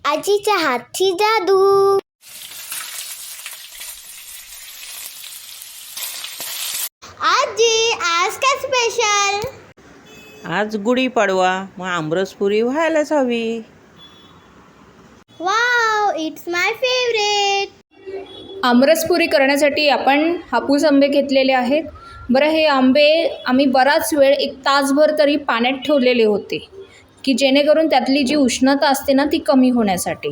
आजीच्या हातची जादू. आजी, आज काय स्पेशल? आज गुढीपाडवा, मग आमरसपुरी व्हायलाच हवी. Wow, it's my favourite. आमरसपुरी करण्यासाठी आपण हापूस आंबे घेतलेले आहेत. बरं, हे आंबे आम्ही बराच वेळ 1 तासभर तरी पाण्यात ठेवलेले होते की जेणेकरून त्यातली जी उष्णता असते ना ती कमी होण्यासाठी.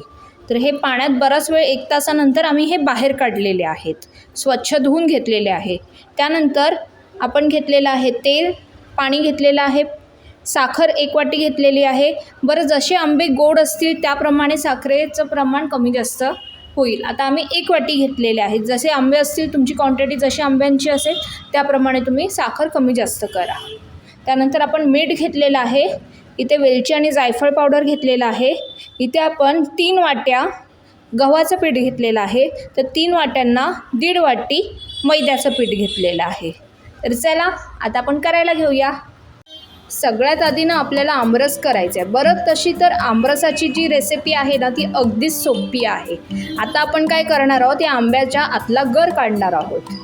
तर हे पाण्यात बराच वेळ 1 तासानंतर आम्ही हे बाहेर काढलेले आहेत, स्वच्छ धुवून घेतलेले आहे. त्यानंतर आपण घेतलेलं आहे तेल, पाणी घेतलेलं आहे, साखर 1 वाटी घेतलेली आहे. बरं, जसे आंबे गोड असतील त्याप्रमाणे साखरेचं प्रमाण कमी जास्त होईल. आता आम्ही 1 वाटी घेतलेले आहेत. जसे आंबे असतील, तुमची क्वांटिटी जशी आंब्यांची असेल त्याप्रमाणे तुम्ही साखर कमी जास्त करा. त्यानंतर आपण मीठ घेतलेलं आहे. इथे वेलची आणि जायफळ पावडर घेतलेलं आहे. इथे आपण 3 वाट्या गव्हाचं पीठ घेतलेलं आहे. तर 3 वाट्यांना 1.5 वाटी मैद्याचं पीठ घेतलेलं आहे. तर चला आता आपण करायला घेऊया. सगळ्यात आधी ना आपल्याला आमरस करायचं आहे. बरं, तशी तर आमरसाची जी रेसिपी आहे ना ती अगदीच सोपी आहे. आता आपण काय करणार आहोत, या आंब्याच्या आतला गर काढणार आहोत.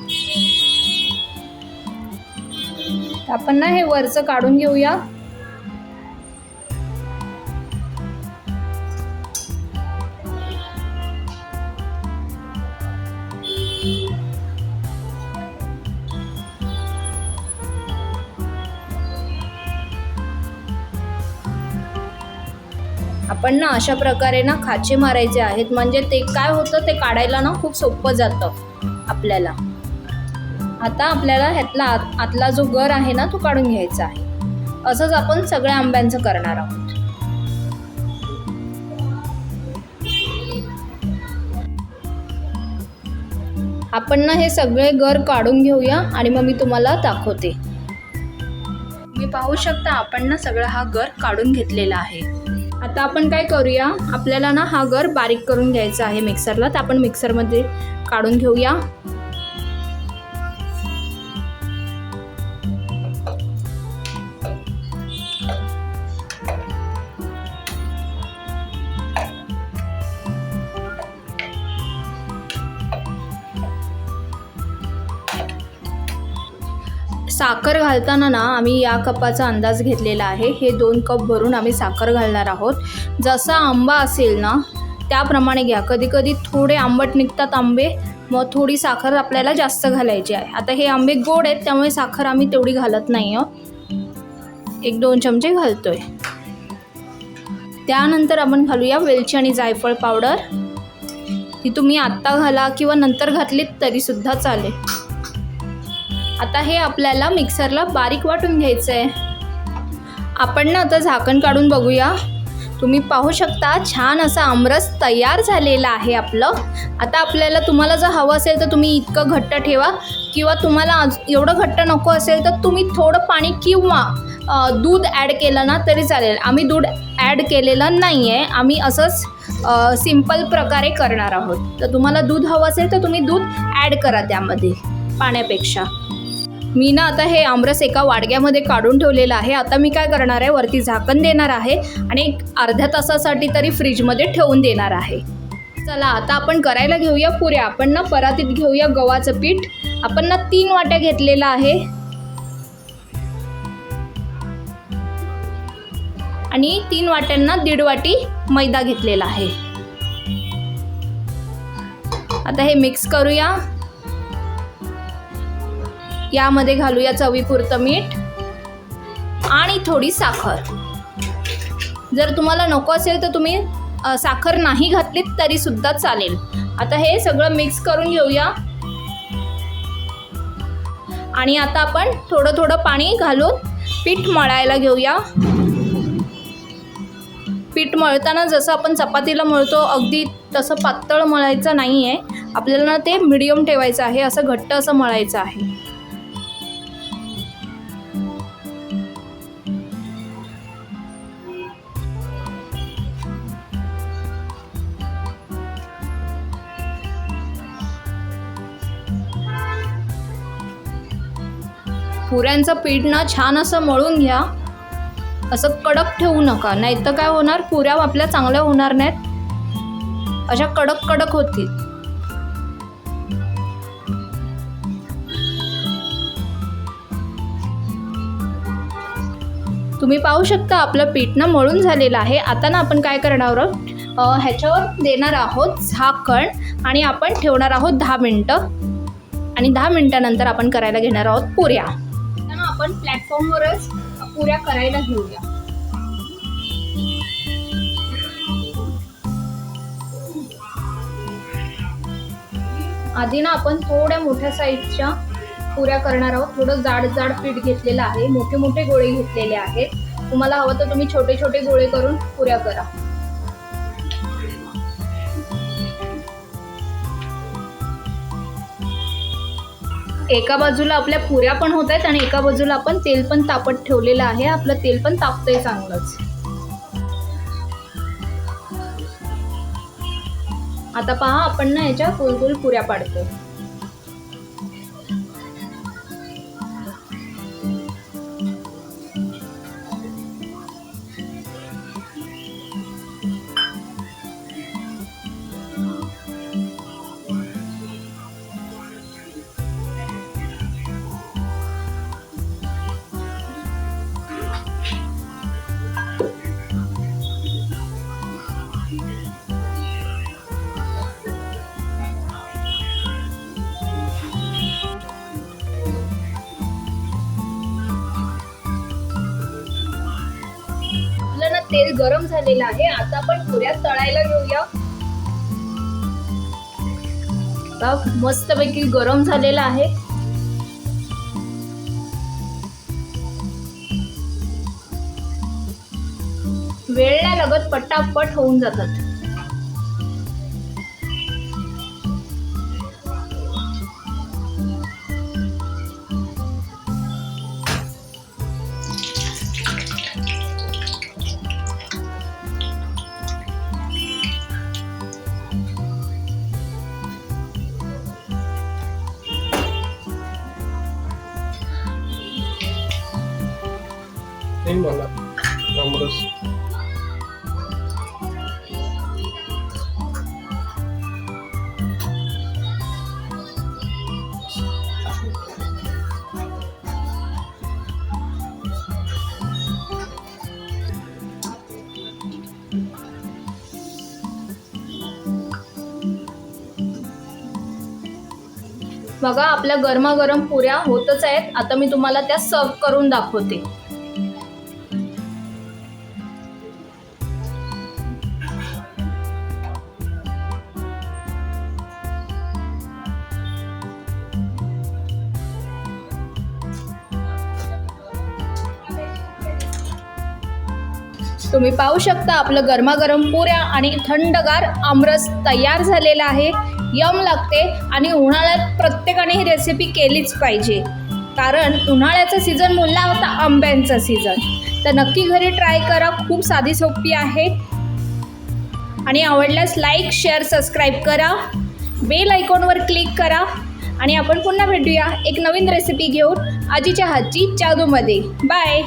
आपण ना हे वरचं काढून घेऊया. आपण ना अशा प्रकारे ना खाचे मारायचे आहेत, म्हणजे ते काय होतं ते काढायला ना खूप सोपं जातं आपल्याला. आता आपल्याला ह्यातला आतला जो गर आहे ना तो काढून घ्यायचा आहे. असंच आपण सगळ्या आंब्यांचं करणार आहोत. आपण ना हे सगळे गर काढून घेऊया आणि मग मी तुम्हाला दाखवते. मी पाहू शकता आपण ना सगळा हा गर काढून घेतलेला आहे. आता आपण काय करूया, आपल्याला ना हा गर बारीक करून घ्यायचा आहे मिक्सरला. तर आपण मिक्सरमध्ये काढून घेऊया. साखर घालताना ना आम्ही या कपाचा अंदाज घेतलेला आहे. हे 2 कप भरून आम्ही साखर घालणार आहोत. जसा आंबा असेल ना त्याप्रमाणे घ्या. कधी कधी थोडे आंबट निघतात आंबे, मग थोडी साखर आपल्याला जास्त घालायची आहे. आता हे आंबे गोड आहेत त्यामुळे साखर आम्ही तेवढी घालत नाही आहोत, 1-2 चमचे घालतोय. त्यानंतर आपण घालूया वेलची आणि जायफळ पावडर. ती तुम्ही आत्ता घाला किंवा नंतर घातलीत तरीसुद्धा चालेल. आता हे आपल्याला मिक्सरला बारीक वाटून घ्यायचं आहे. आपण ना आता झाकण काढून बघूया. तुम्ही पाहू शकता छान असा आमरस तयार झालेला आहे आपलं. आता आपल्याला तुम्हाला जर हवं असेल तर तुम्ही इतकं घट्ट ठेवा, किंवा तुम्हाला एवढं घट्ट नको असेल तर तुम्ही थोडं पाणी किंवा दूध ॲड केलं ना तरी चालेल. आम्ही दूध ॲड केलेलं नाही आहे, आम्ही असंच सिंपल प्रकारे करणार आहोत. तर तुम्हाला दूध हवं असेल तर तुम्ही दूध ॲड करा त्यामध्ये पाण्यापेक्षा. मी ना आता हे आमरस एका वाडग्यामध्ये काढून ठेवलेलं आहे. आता मी काय करणार आहे, वरती झाकण देणार आहे आणि 1-अर्ध्या तासासाठी तरी फ्रीजमध्ये ठेवून देणार आहे. चला आता आपण करायला घेऊया पुऱ्या. आपण ना परातीत घेऊया गव्हाचं पीठ. आपण ना 3 वाट्या घेतलेलं आहे आणि 3 वाट्यांना 1.5 वाटी मैदा घेतलेला आहे. आता हे मिक्स करूया. यामध्ये घालूया चवीपुरतं मीठ आणि थोडी साखर. जर तुम्हाला नको असेल तर तुम्ही साखर नाही घातलीत तरीसुद्धा चालेल. आता हे सगळं मिक्स करून घेऊया आणि आता आपण थोडं थोडं पाणी घालून पीठ मळायला घेऊया. पीठ मळताना जसं आपण चपातीला मळतो अगदी तसं पातळ मळायचं नाही आहे. आपल्याला ना ते मिडियम ठेवायचं आहे, असं घट्ट असं मळायचं आहे. पुऱ्यांचं पीठ ना छान असं मळून घ्या. असं कडक ठेवू नका, नाही तर काय होणार, पुऱ्या आपल्या चांगल्या होणार नाहीत अशा कडक कडक होतील. तुम्ही पाहू शकता आपलं पीठ ना मळून झालेलं आहे. आता ना आपण काय करणार आहोत, ह्याच्यावर देणार आहोत झाकण आणि आपण ठेवणार आहोत 10 मिनटं. आणि 10 मिनटानंतर आपण करायला घेणार आहोत पुऱ्या. आता ना आपण प्लॅटफॉर्मवरच पुऱ्या करायला घेऊया. आधी ना आपण थोड्या मोठ्या साईजच्या पुऱ्या करणार आहोत. थोडं जाड जाड पीठ घेतलेलं आहे, मोठे मोठे गोळे घेतलेले आहेत. तुम्हाला हवं तर तुम्ही छोटे छोटे गोळे करून पुऱ्या करा. एका बाजूला आपल्या पुऱ्या पण होत आहेत आणि एका बाजूला आपण तेल पण तापत ठेवलेलं आहे. आपलं तेल पण तापतंय चांगलंच. आता पहा आपण ना याच्या गोल गोल पुऱ्या पाडतो. आपलं ना तेल गरम झालेलं आहे. आता आपण पुऱ्या तळायला घेऊया. मस्तपैकी गरम झालेला आहे. वेळ नाही लागत, पटापट होऊन जातात. नाही मला आमरस बघा आपल्या गरमागरम पुऱ्या होतच आहेत. आता मी तुम्हाला त्या सर्व करून दाखवते. तुम्ही पाहू शकता आपलं गरमागरम पुऱ्या आणि थंडगार आमरस तयार झालेला आहे. यम लागते आणि उन्हाळ्यात प्रत्येकाने ही रेसिपी केलीच पाहिजे, कारण उन्हाळ्याचा सीझन बोलला होता आंब्यांचा सीझन. तर नक्की घरी ट्राय करा, खूप साधी सोपी आहे. आणि आवडल्यास लाईक, शेअर, सबस्क्राईब करा, बेल आयकॉनवर क्लिक करा. आणि आपण पुन्हा भेटूया एक नवीन रेसिपी घेऊन आजीच्या हातची जादूमध्ये. बाय.